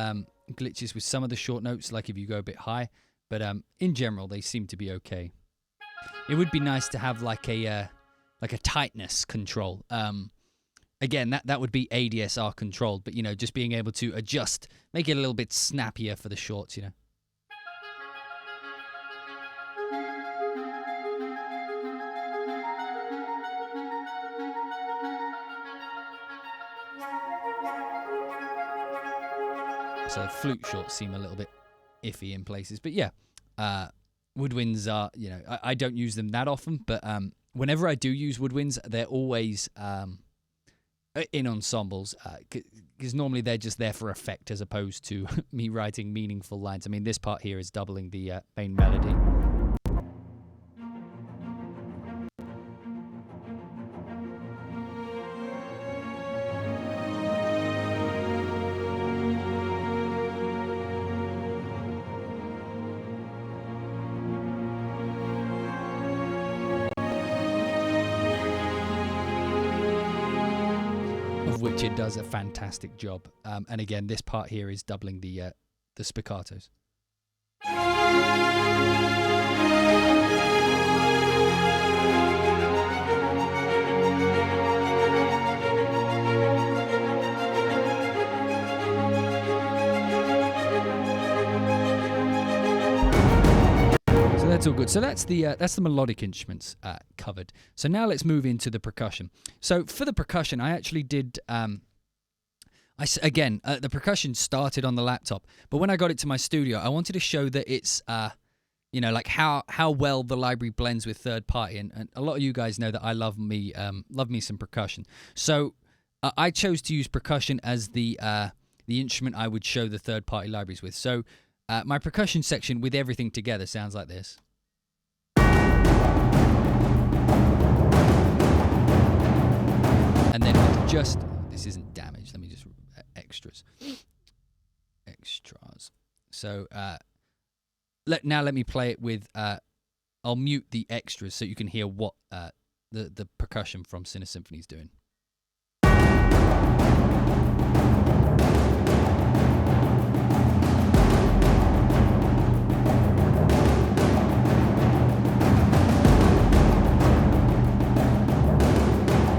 glitches with some of the short notes, like if you go a bit high. But in general, they seem to be okay. It would be nice to have like a tightness control. Again, that would be ADSR controlled, but just being able to adjust, make it a little bit snappier for the shorts, so flute shorts seem a little bit iffy in places. But yeah, woodwinds are, I don't use them that often, but whenever I do use woodwinds, they're always in ensembles, because normally they're just there for effect as opposed to me writing meaningful lines. I mean, this part here is doubling the main melody. Which it does a fantastic job. And again, this part here is doubling the spiccatos. So that's all good. So that's the melodic instruments covered. So now let's move into the percussion. So for the percussion, I actually did. The percussion started on the laptop, but when I got it to my studio, I wanted to show that it's, like how well the library blends with third party. And a lot of you guys know that I love me some percussion. So I chose to use percussion as the instrument I would show the third party libraries with. So my percussion section with everything together sounds like this. And then with this isn't damaged. Let me just extras. So now let me play it with. I'll mute the extras so you can hear what the percussion from CineSymphony is doing.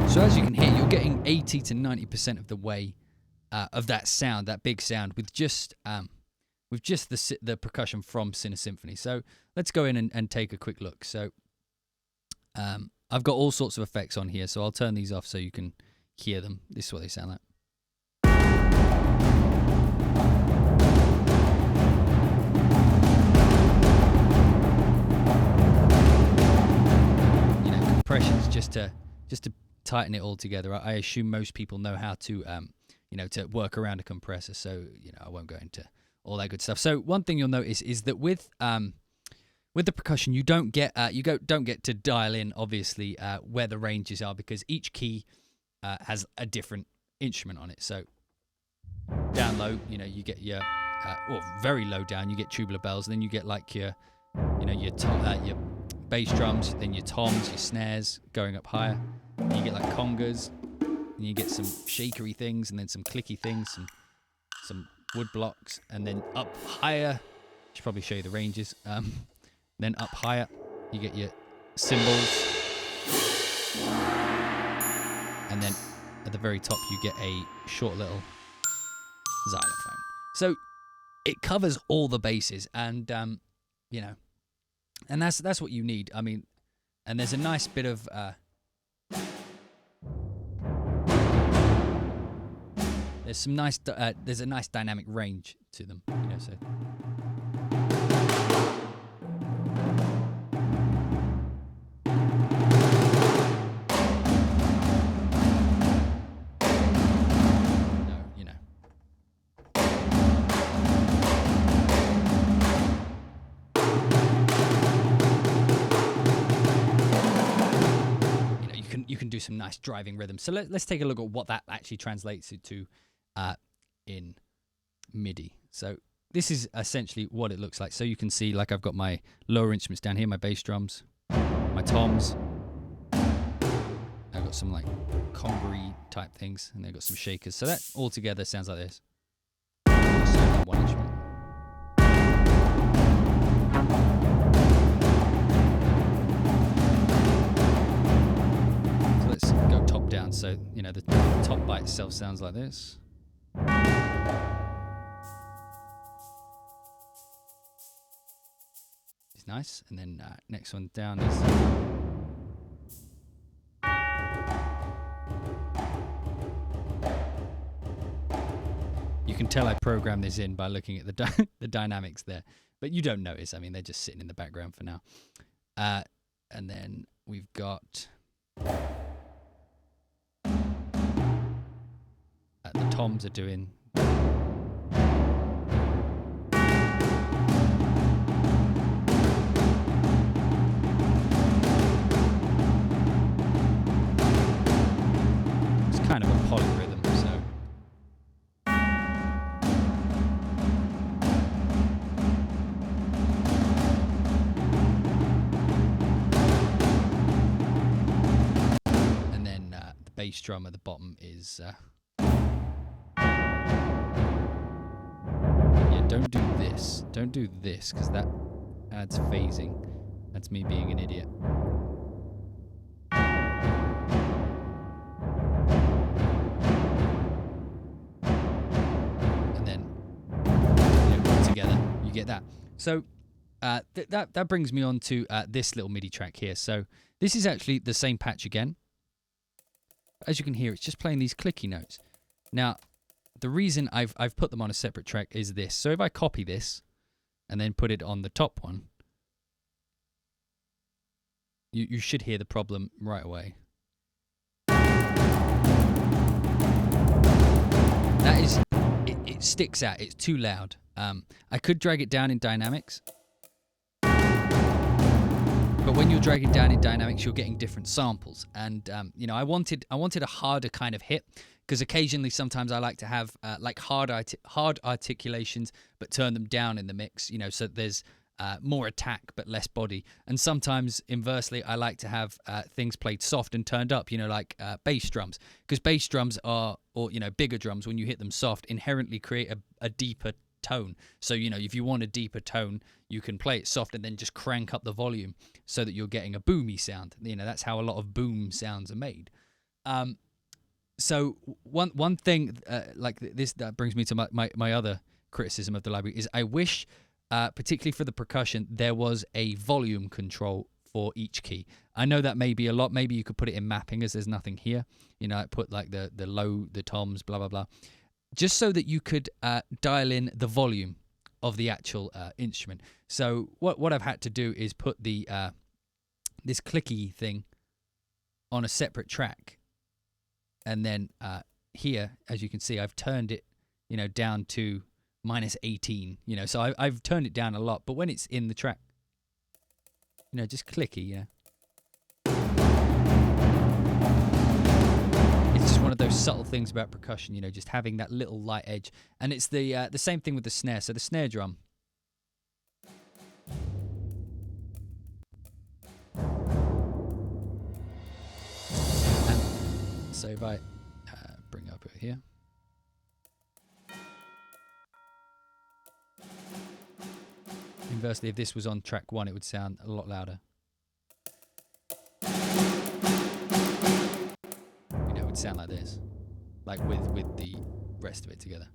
So as you can hear, you're getting 80 to 90% of the way of that sound, that big sound, with just the percussion from CineSymphony. So let's go in and take a quick look. So I've got all sorts of effects on here, so I'll turn these off so you can hear them. This is what they sound like. Compressions just to tighten it all together. I assume most people know how to to work around a compressor, so I won't go into all that good stuff. So one thing you'll notice is that with the percussion, you don't get to dial in obviously where the ranges are, because each key has a different instrument on it. So down low, you get your or very low down, you get tubular bells, and then you get like your bass drums, then your toms, your snares going up higher. And you get like congas, and you get some shakery things, and then some clicky things, some wood blocks, and then up higher. Should probably show you the ranges. Then up higher, you get your cymbals, and then at the very top, you get a short little xylophone. So it covers all the bases, and and that's what you need. I mean, and there's a nice bit of there's a nice dynamic range to them, so. You can do some nice driving rhythm. So let's take a look at what that actually translates to in MIDI. So this is essentially what it looks like. So you can see, like, I've got my lower instruments down here, my bass drums, my toms. I've got some like conga type things, and they've got some shakers. So that all together sounds like this. Just one instrument. So let's go top down. So the top by itself sounds like this. It's nice, and then next one down is You can tell I programmed this in by looking at the dynamics there, but you don't notice. I mean, they're just sitting in the background for now. And then we've got the toms are doing. It's kind of a polyrhythm, so. And then the bass drum at the bottom is. Don't do this. Don't do this, because that adds phasing. That's me being an idiot. And then, put together, you get that. So that brings me on to this little MIDI track here. So this is actually the same patch again. As you can hear, it's just playing these clicky notes. Now, the reason I've put them on a separate track is this. So if I copy this and then put it on the top one, you should hear the problem right away. That is, it sticks out. It's too loud. I could drag it down in dynamics, but when you're dragging down in dynamics, you're getting different samples. And I wanted a harder kind of hit. Because occasionally, sometimes I like to have like hard articulations, but turn them down in the mix, so there's more attack but less body. And sometimes, inversely, I like to have things played soft and turned up, like bass drums. Because bass drums or bigger drums, when you hit them soft, inherently create a deeper tone. So, if you want a deeper tone, you can play it soft and then just crank up the volume so that you're getting a boomy sound. That's how a lot of boom sounds are made. So one thing like this that brings me to my other criticism of the library is I wish, particularly for the percussion, there was a volume control for each key. I know that may be a lot. Maybe you could put it in mapping as there's nothing here. Put like the low, the toms, blah, blah, blah. Just so that you could dial in the volume of the actual instrument. So what I've had to do is put the this clicky thing on a separate track. And then here, as you can see, I've turned it, down to -18. So I've turned it down a lot. But when it's in the track, just clicky, It's just one of those subtle things about percussion, just having that little light edge. And it's the same thing with the snare. So the snare drum. So if I bring up over here, inversely, if this was on track 1, it would sound a lot louder. It would sound like this, like with the rest of it together.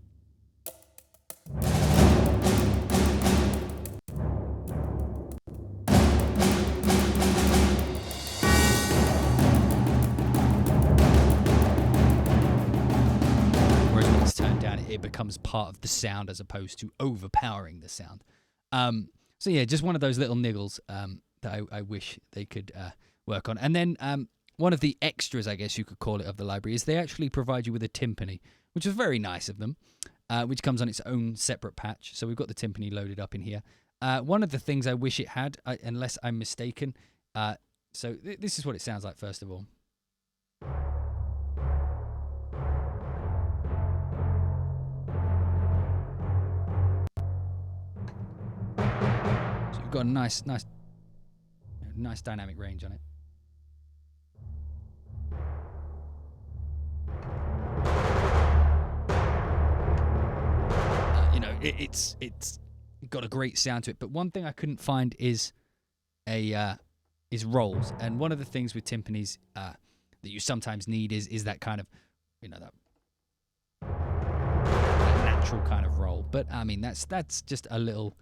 It becomes part of the sound as opposed to overpowering the sound. So yeah, just one of those little niggles that I wish they could work on. And then one of the extras, I guess you could call it, of the library is they actually provide you with a timpani, which is very nice of them, which comes on its own separate patch. So we've got the timpani loaded up in here. One of the things I wish it had, unless I'm mistaken, so this is what it sounds like first of all. We've got a nice dynamic range on it. It's got a great sound to it. But one thing I couldn't find is rolls. And one of the things with timpanis that you sometimes need is that kind of that natural kind of roll. But I mean that's just a little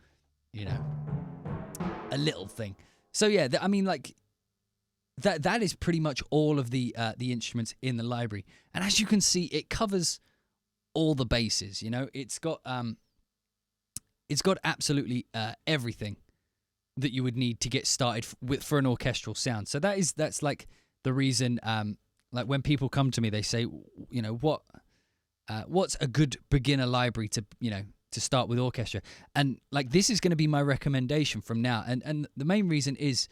a little thing. So yeah, I mean, like that is pretty much all of the instruments in the library. And as you can see, it covers all the bases. You know, it's got absolutely everything that you would need to get started for an orchestral sound. So that's like the reason. Like when people come to me, they say, you know, what's a good beginner library to start with orchestra? And like this is going to be my recommendation from now. And the main reason is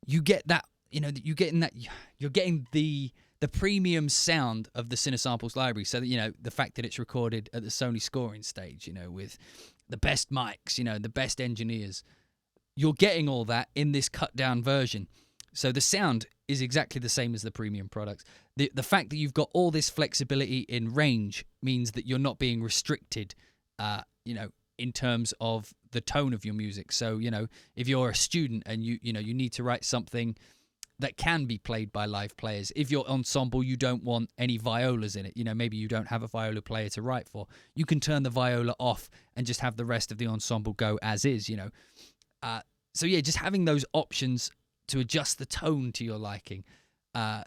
you get that, you know, you're getting the premium sound of the Cinesamples library. So that, you know, the fact that it's recorded at the Sony scoring stage, you know, with the best mics, you know, the best engineers, you're getting all that in this cut down version. So the sound is exactly the same as the premium products. The fact that you've got all this flexibility in range means that you're not being restricted, you know, in terms of the tone of your music. So, you know, if you're a student and you need to write something that can be played by live players, if you're ensemble, you don't want any violas in it. You know, maybe you don't have a viola player to write for. You can turn the viola off and just have the rest of the ensemble go as is, you know. So yeah, just having those options to adjust the tone to your liking, and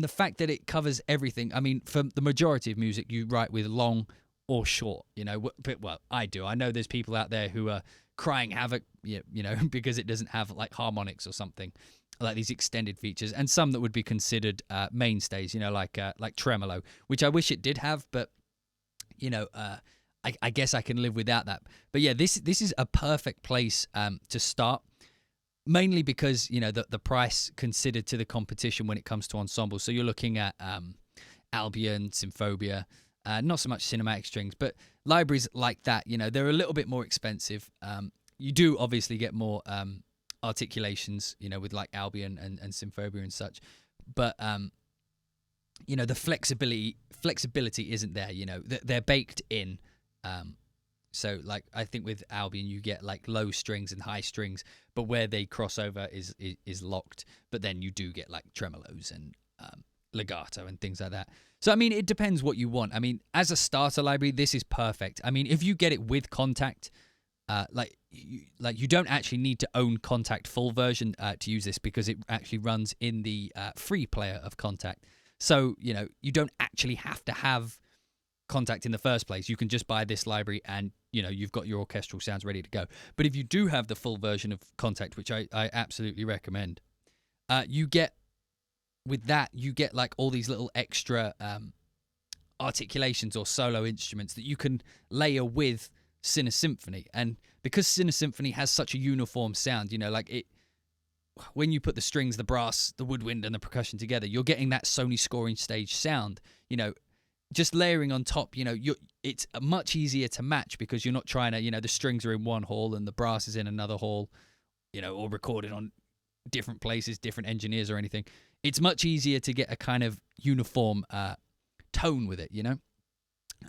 the fact that it covers everything. I mean, for the majority of music, you write with long or short. You know, but well, I do. I know there's people out there who are crying havoc, you know, because it doesn't have like harmonics or something, like these extended features, and some that would be considered mainstays. You know, like tremolo, which I wish it did have, but you know, I guess I can live without that. But yeah, this is a perfect place to start. Mainly because, you know, the price considered to the competition when it comes to ensembles. So you're looking at Albion, Symphobia, not so much cinematic strings, but libraries like that, you know, they're a little bit more expensive. You do obviously get more articulations, you know, with like Albion and Symphobia and such. But, you know, the flexibility isn't there, you know, they're baked in. So, like, I think with Albion, you get, like, low strings and high strings, but where they cross over is locked. But then you do get, like, tremolos and legato and things like that. So, I mean, it depends what you want. I mean, as a starter library, this is perfect. I mean, if you get it with Contact, you don't actually need to own Contact full version to use this, because it actually runs in the free player of Contact. So, you know, you don't actually have to have Contact in the first place. You can just buy this library and, you know, you've got your orchestral sounds ready to go. But if you do have the full version of Contact, which I absolutely recommend, you get like all these little extra articulations or solo instruments that you can layer with CineSymphony. And because CineSymphony has such a uniform sound, you know, like it, when you put the strings, the brass, the woodwind and the percussion together, you're getting that Sony scoring stage sound, you know. Just layering on top, you know, it's much easier to match because you're not trying to, you know, the strings are in one hall and the brass is in another hall, you know, or recorded on different places, different engineers or anything. It's much easier to get a kind of uniform tone with it, you know.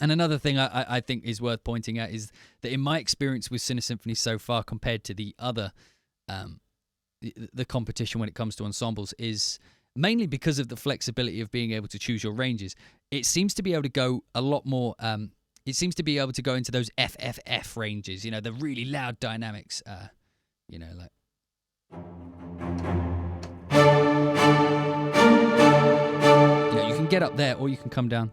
And another thing I think is worth pointing out is that in my experience with CineSymphony so far, compared to the other, the competition when it comes to ensembles, is mainly because of the flexibility of being able to choose your ranges. It seems to be able to go a lot more, it seems to be able to go into those FFF ranges, you know, the really loud dynamics, you know, like. You know, you can get up there or you can come down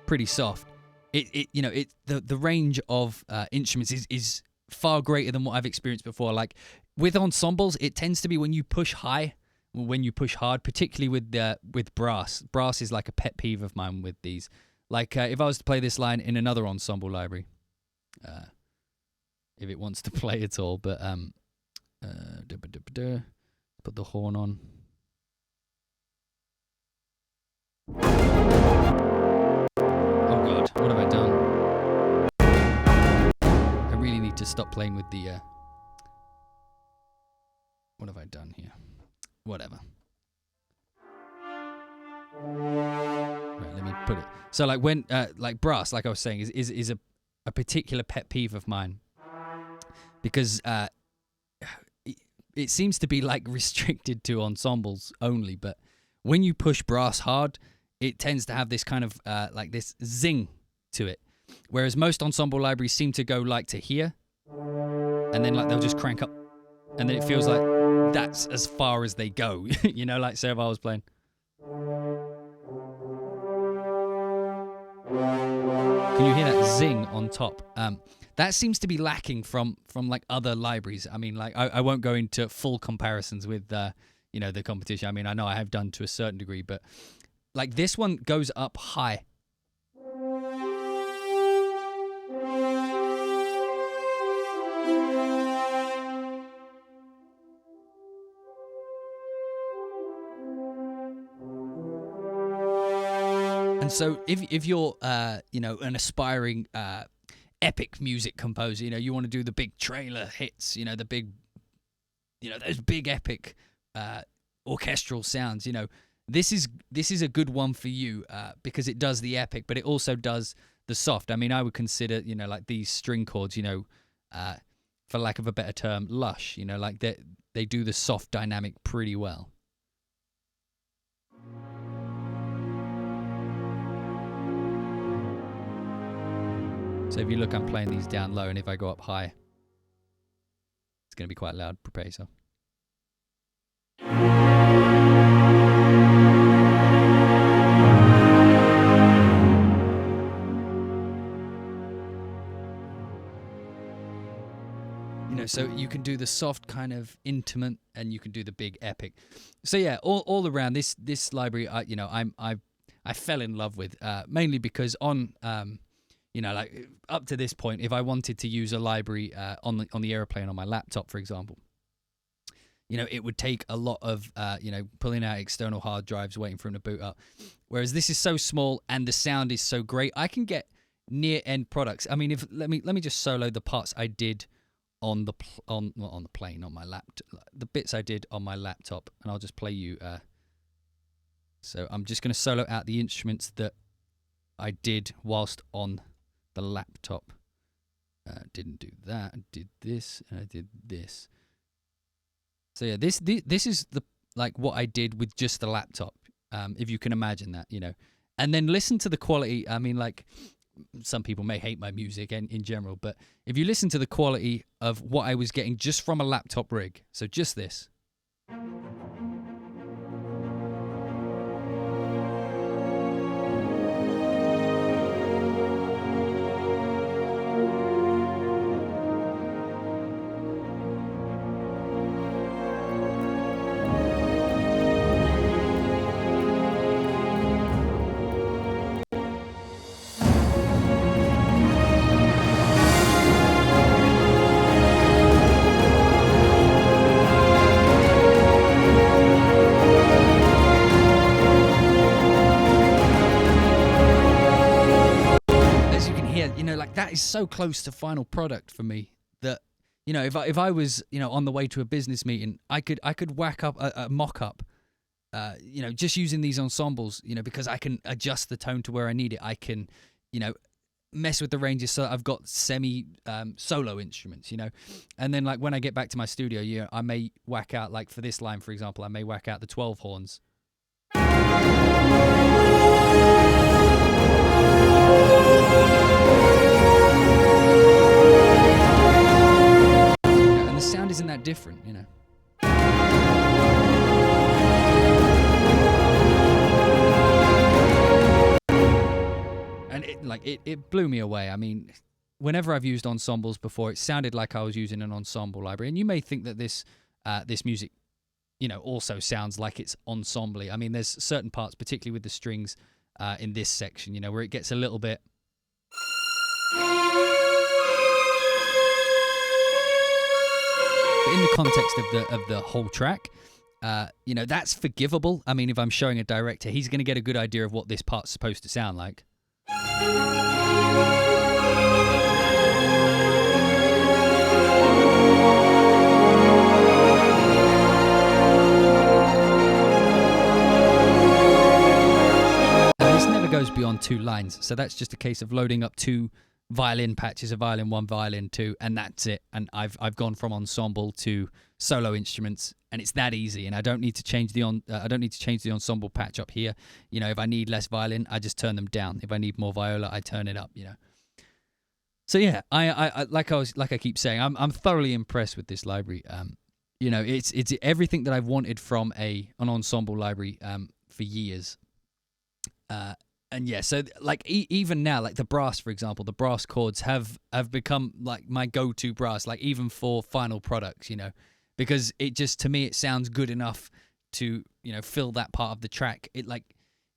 pretty soft. You know, the range of instruments is far greater than what I've experienced before. Like with ensembles, it tends to be when you push high, when you push hard, particularly with brass. Brass is like a pet peeve of mine with these. Like if I was to play this line in another ensemble library, if it wants to play at all, but put the horn on. Oh God, what have I done? I really need to stop playing with the. What have I done here? Whatever. Right, let me put it. So like when like brass, like I was saying, is a particular pet peeve of mine, because it seems to be like restricted to ensembles only, but when you push brass hard, it tends to have this kind of like this zing to it, whereas most ensemble libraries seem to go like to here, and then like they'll just crank up, and then it feels like that's as far as they go. You know, like say if I was playing. Can you hear that zing on top? That seems to be lacking from like other libraries. I mean, like I won't go into full comparisons with the competition. I mean, I know I have done to a certain degree, but like this one goes up high. And so if you're an aspiring epic music composer, you want to do the big trailer hits, the big, those big epic orchestral sounds, this is a good one for you because it does the epic, but it also does the soft. I mean, I would consider, like these string chords, for lack of a better term, lush, like they do the soft dynamic pretty well. So if you look, I'm playing these down low, and if I go up high, it's going to be quite loud. Prepare yourself. So you can do the soft kind of intimate, and you can do the big epic. So yeah, all around this library, I fell in love with mainly because on like up to this point, if I wanted to use a library on the airplane on my laptop, for example, it would take a lot of pulling out external hard drives, waiting for them to boot up. Whereas this is so small and the sound is so great, I can get near end products. I mean, let me just solo the parts I did on the plane on my laptop, the bits I did on my laptop, and I'll just play you. So I'm just going to solo out the instruments that I did whilst on the laptop. Didn't do that. I did this, and I did this. So yeah, this is the like what I did with just the laptop. If you can imagine that, and then listen to the quality. I mean, like, some people may hate my music in general, but if you listen to the quality of what I was getting just from a laptop rig, so just this. That is so close to final product for me that, if I was, on the way to a business meeting, I could whack up a mock-up, just using these ensembles, because I can adjust the tone to where I need it. I can, mess with the ranges so that I've got solo instruments, and then like when I get back to my studio, I may whack out, like for this line, for example, I may whack out the 12 horns. And the sound isn't that different, And it blew me away. I mean, whenever I've used ensembles before, it sounded like I was using an ensemble library. And you may think that this music, also sounds like it's ensemble-y. I mean, there's certain parts, particularly with the strings in this section, where it gets a little bit. But in the context of the whole track, that's forgivable. I mean, if I'm showing a director, he's going to get a good idea of what this part's supposed to sound like. And this never goes beyond 2 lines, so that's just a case of loading up 2 violin patches, a violin 1, violin 2, and that's it. And I've gone from ensemble to solo instruments, and it's that easy. And I don't need to change the ensemble patch up here. If I need less violin, I just turn them down. If I need more viola, I turn it up. So yeah, I like I keep saying, I'm thoroughly impressed with this library. It's everything that I've wanted from an ensemble library for years. And yeah, so like even now, like the brass, for example, the brass chords have become like my go-to brass, like even for final products, you know, because it just, to me, it sounds good enough to, you know, fill that part of the track. It, like,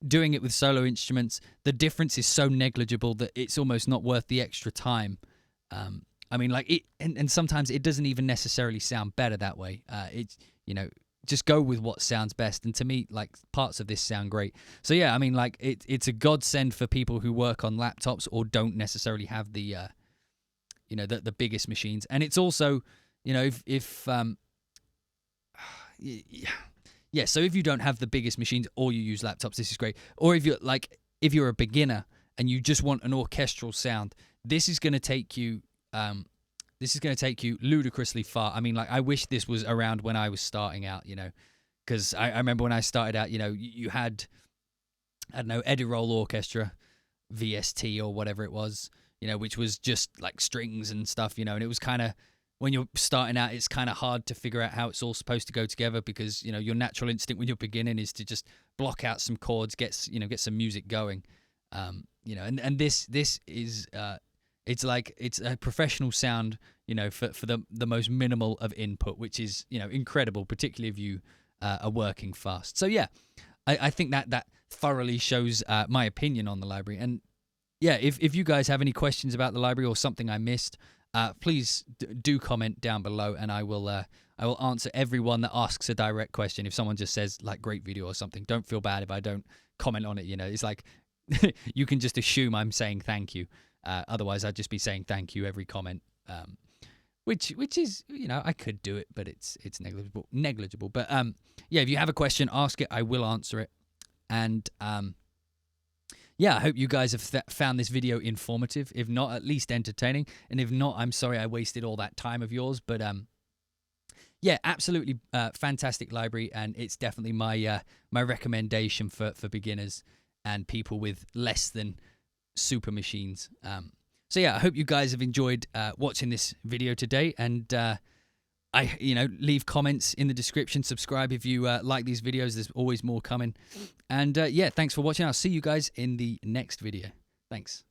doing it with solo instruments, the difference is so negligible that it's almost not worth the extra time. I mean, like, and sometimes it doesn't even necessarily sound better that way. It's, you know, just go with what sounds best. And to me, like, parts of this sound great. So yeah, I mean, like, it's a godsend for people who work on laptops or don't necessarily have the, you know, the biggest machines. And it's also, you know, if yeah, so if you don't have the biggest machines or you use laptops, this is great. Or if you're a beginner and you just want an orchestral sound, this is going to take you ludicrously far. I mean, like, I wish this was around when I was starting out, you know, because I remember when I started out, you know, you had, I don't know, Edirol Orchestra, VST or whatever it was, you know, which was just like strings and stuff, you know, and it was kind of, when you're starting out, it's kind of hard to figure out how it's all supposed to go together, because, you know, your natural instinct when you're beginning is to just block out some chords, get some music going, you know, and this is, it's like, it's a professional sound, you know, for the most minimal of input, which is, you know, incredible, particularly if you are working fast. So yeah, I think that thoroughly shows my opinion on the library. And yeah, if you guys have any questions about the library or something I missed, please do comment down below, and I will answer everyone that asks a direct question. If someone just says, like, great video or something, don't feel bad if I don't comment on it. You know, it's like you can just assume I'm saying thank you. Otherwise, I'd just be saying thank you every comment, which is, you know, I could do it, but it's negligible. But yeah, if you have a question, ask it. I will answer it. And yeah, I hope you guys have found this video informative. If not, at least entertaining. And if not, I'm sorry I wasted all that time of yours. But yeah, absolutely fantastic library, and it's definitely my my recommendation for beginners and people with less than super machines. So yeah, I hope you guys have enjoyed watching this video today, and leave comments in the description, subscribe if you like these videos. There's always more coming. And yeah, thanks for watching. I'll see you guys in the next video. Thanks.